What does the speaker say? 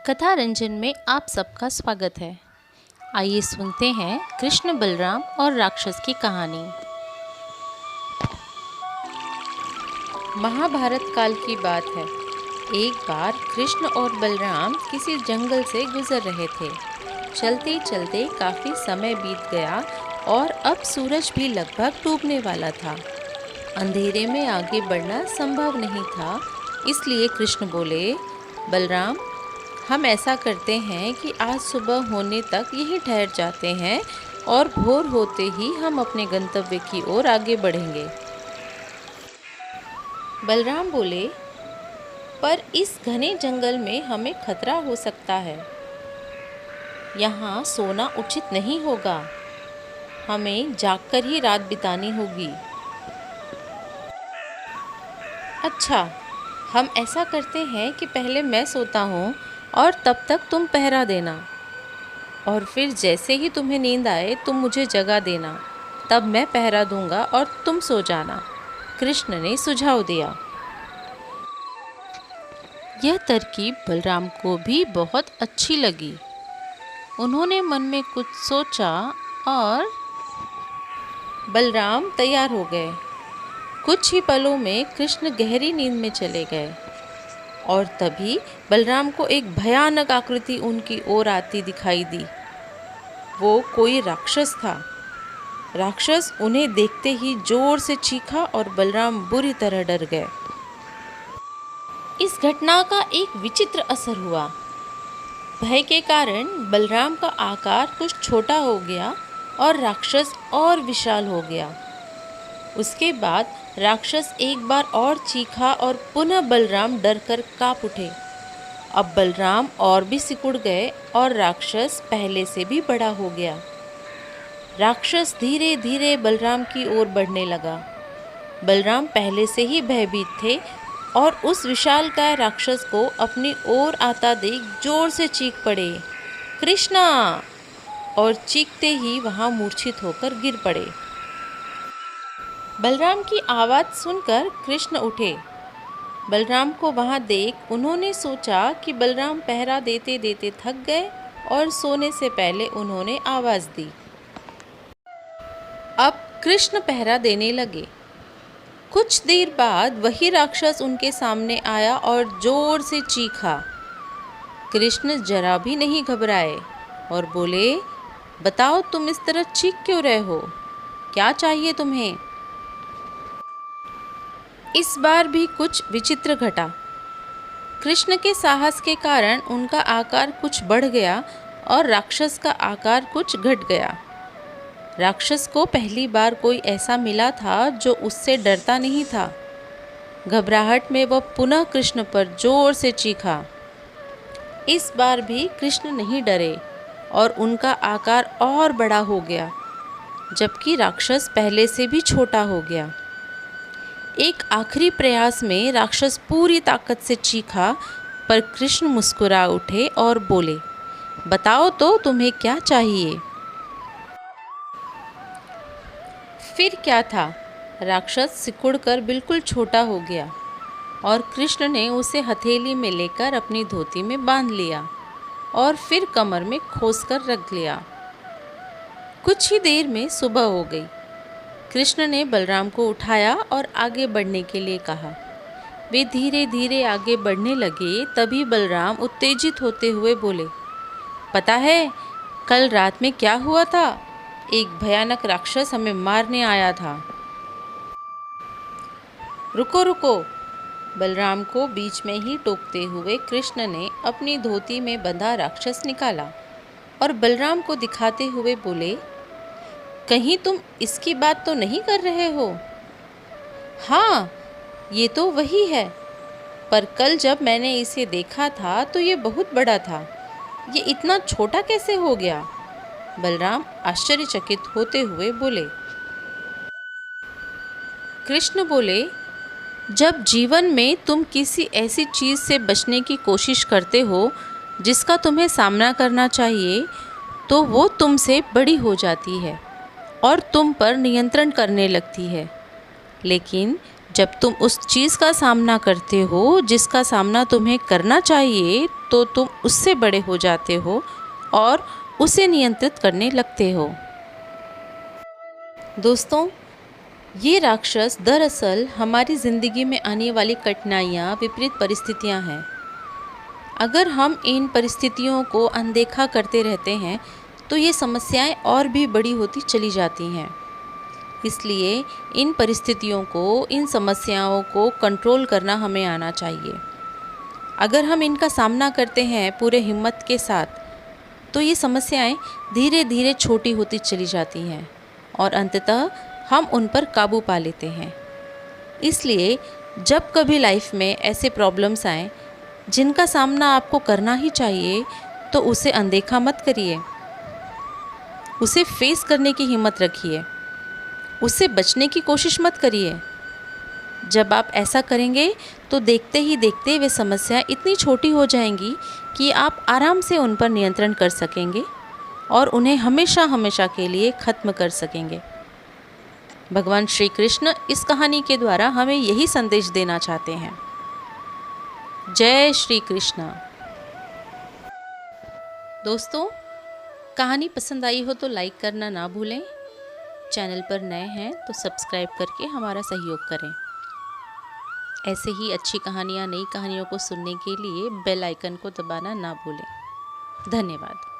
कथा रंजन में आप सबका स्वागत है। आइए सुनते हैं कृष्ण बलराम और राक्षस की कहानी। महाभारत काल की बात है। एक बार कृष्ण और बलराम किसी जंगल से गुजर रहे थे। चलते चलते काफी समय बीत गया और अब सूरज भी लगभग डूबने वाला था। अंधेरे में आगे बढ़ना संभव नहीं था, इसलिए कृष्ण बोले, बलराम, हम ऐसा करते हैं कि आज सुबह होने तक यहीं ठहर जाते हैं और भोर होते ही हम अपने गंतव्य की ओर आगे बढ़ेंगे। बलराम बोले, पर इस घने जंगल में हमें खतरा हो सकता है। यहाँ सोना उचित नहीं होगा। हमें जागकर ही रात बितानी होगी। अच्छा, हम ऐसा करते हैं कि पहले मैं सोता हूँ और तब तक तुम पहरा देना, और फिर जैसे ही तुम्हें नींद आए तुम मुझे जगा देना, तब मैं पहरा दूंगा और तुम सो जाना। कृष्ण ने सुझाव दिया। यह तरकीब बलराम को भी बहुत अच्छी लगी। उन्होंने मन में कुछ सोचा और बलराम तैयार हो गए। कुछ ही पलों में कृष्ण गहरी नींद में चले गए और तभी बलराम को एक भयानक आकृति उनकी ओर आती दिखाई दी। वो कोई राक्षस था। राक्षस उन्हें देखते ही जोर से चीखा और बलराम बुरी तरह डर गए। इस घटना का एक विचित्र असर हुआ। भय के कारण बलराम का आकार कुछ छोटा हो गया और राक्षस और विशाल हो गया। उसके बाद राक्षस एक बार और चीखा और पुनः बलराम डरकर कांप उठे। अब बलराम और भी सिकुड़ गए और राक्षस पहले से भी बड़ा हो गया। राक्षस धीरे धीरे बलराम की ओर बढ़ने लगा। बलराम पहले से ही भयभीत थे और उस विशालकाय राक्षस को अपनी ओर आता देख जोर से चीख पड़े, कृष्णा! और चीखते ही वहां मूर्छित होकर गिर पड़े। बलराम की आवाज़ सुनकर कृष्ण उठे। बलराम को वहां देख उन्होंने सोचा कि बलराम पहरा देते देते थक गए और सोने से पहले उन्होंने आवाज़ दी। अब कृष्ण पहरा देने लगे। कुछ देर बाद वही राक्षस उनके सामने आया और जोर से चीखा। कृष्ण जरा भी नहीं घबराए और बोले, बताओ, तुम इस तरह चीख क्यों रहे हो? क्या चाहिए तुम्हें? इस बार भी कुछ विचित्र घटा। कृष्ण के साहस के कारण उनका आकार कुछ बढ़ गया और राक्षस का आकार कुछ घट गया। राक्षस को पहली बार कोई ऐसा मिला था जो उससे डरता नहीं था। घबराहट में वह पुनः कृष्ण पर जोर से चीखा। इस बार भी कृष्ण नहीं डरे और उनका आकार और बड़ा हो गया, जबकि राक्षस पहले से भी छोटा हो गया। एक आखिरी प्रयास में राक्षस पूरी ताकत से चीखा, पर कृष्ण मुस्कुरा उठे और बोले, बताओ तो तुम्हें क्या चाहिए? फिर क्या था, राक्षस सिकुड़कर बिल्कुल छोटा हो गया और कृष्ण ने उसे हथेली में लेकर अपनी धोती में बांध लिया और फिर कमर में खोसकर रख लिया। कुछ ही देर में सुबह हो गई। कृष्ण ने बलराम को उठाया और आगे बढ़ने के लिए कहा। वे धीरे धीरे आगे बढ़ने लगे। तभी बलराम उत्तेजित होते हुए बोले, पता है कल रात में क्या हुआ था? एक भयानक राक्षस हमें मारने आया था। रुको रुको! बलराम को बीच में ही टोकते हुए कृष्ण ने अपनी धोती में बंधा राक्षस निकाला और बलराम को दिखाते हुए बोले, कहीं तुम इसकी बात तो नहीं कर रहे हो? हाँ, ये तो वही है, पर कल जब मैंने इसे देखा था तो ये बहुत बड़ा था। ये इतना छोटा कैसे हो गया? बलराम आश्चर्यचकित होते हुए बोले। कृष्ण बोले, जब जीवन में तुम किसी ऐसी चीज़ से बचने की कोशिश करते हो जिसका तुम्हें सामना करना चाहिए, तो वो तुमसे बड़ी हो जाती है और तुम पर नियंत्रण करने लगती है। लेकिन जब तुम उस चीज़ का सामना करते हो जिसका सामना तुम्हें करना चाहिए, तो तुम उससे बड़े हो जाते हो और उसे नियंत्रित करने लगते हो। दोस्तों, ये राक्षस दरअसल हमारी ज़िंदगी में आने वाली कठिनाइयाँ, विपरीत परिस्थितियाँ हैं। अगर हम इन परिस्थितियों को अनदेखा करते रहते हैं तो ये समस्याएं और भी बड़ी होती चली जाती हैं। इसलिए इन परिस्थितियों को, इन समस्याओं को कंट्रोल करना हमें आना चाहिए। अगर हम इनका सामना करते हैं पूरे हिम्मत के साथ, तो ये समस्याएं धीरे धीरे छोटी होती चली जाती हैं और अंततः हम उन पर काबू पा लेते हैं। इसलिए जब कभी लाइफ में ऐसे प्रॉब्लम्स आएँ जिनका सामना आपको करना ही चाहिए, तो उसे अनदेखा मत करिए। उसे फेस करने की हिम्मत रखिए। उससे बचने की कोशिश मत करिए। जब आप ऐसा करेंगे तो देखते ही देखते वे समस्याएं इतनी छोटी हो जाएंगी कि आप आराम से उन पर नियंत्रण कर सकेंगे और उन्हें हमेशा हमेशा के लिए ख़त्म कर सकेंगे। भगवान श्री कृष्ण इस कहानी के द्वारा हमें यही संदेश देना चाहते हैं। जय श्री कृष्ण। दोस्तों, कहानी पसंद आई हो तो लाइक करना ना भूलें। चैनल पर नए हैं तो सब्सक्राइब करके हमारा सहयोग करें। ऐसे ही अच्छी कहानियाँ, नई कहानियों को सुनने के लिए बेल आइकन को दबाना ना भूलें। धन्यवाद।